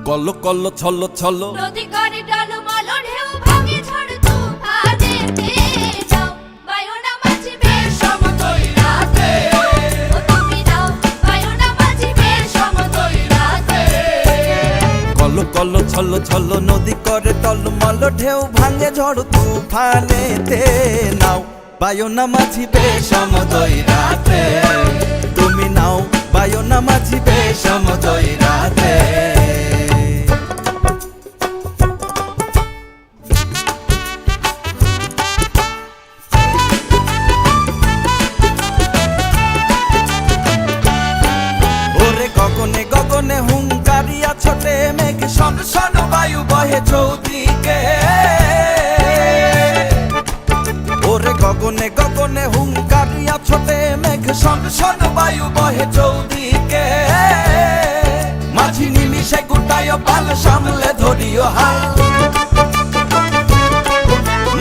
কল্লো কল্লো ছল্লো ছল্লো নদী করে টলমল ঢেউ ভাঙে ঝড় তুফানেতে যাও বায়ুনা মাঝিবে সমতল রাতে ও তুমি নাও বায়ুনা মাঝিবে সমতল রাতে কল্লো কল্লো ছল্লো ছল্লো নদী করে টলমল ঢেউ ভাঙে ঝড় তুফানেতে নাও বায়ুনা মাঝিবে সমতল রাতে তুমি নাও বায়ুনা মাঝিবে সমতল রাতে গগনে গগনে হুঙ্কারিয়া ছোটে মেঘ শন শন বায়ু বহে চৌদিকে ওরে গগনে গগনে হুঙ্কারিয়া ছোটে মেঘ শন শন বায়ু বহে চৌদিকে মাঝি নিমিষে গুটায় পাল সামলে ধরিও হাল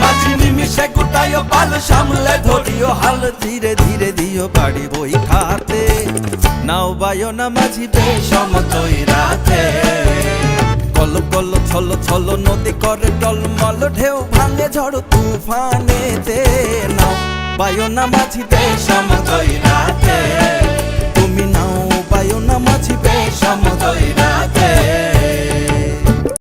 মাঝি নিমিষে গুটায় পাল সামলে ধরিও হাল ধীরে ধীরে দিও বাড়ি বই খাতে নাও বায়ুনা মাঝিবে সমতল রাতে কল কল ছল ছল নদী করে টলমল ঢেউ ভাঙে ঝড় তুফানেতে নাও বায়ুনা মাঝিবে সমতল রাতে তুমি নাও বায়ুনা মাঝিবে সমতল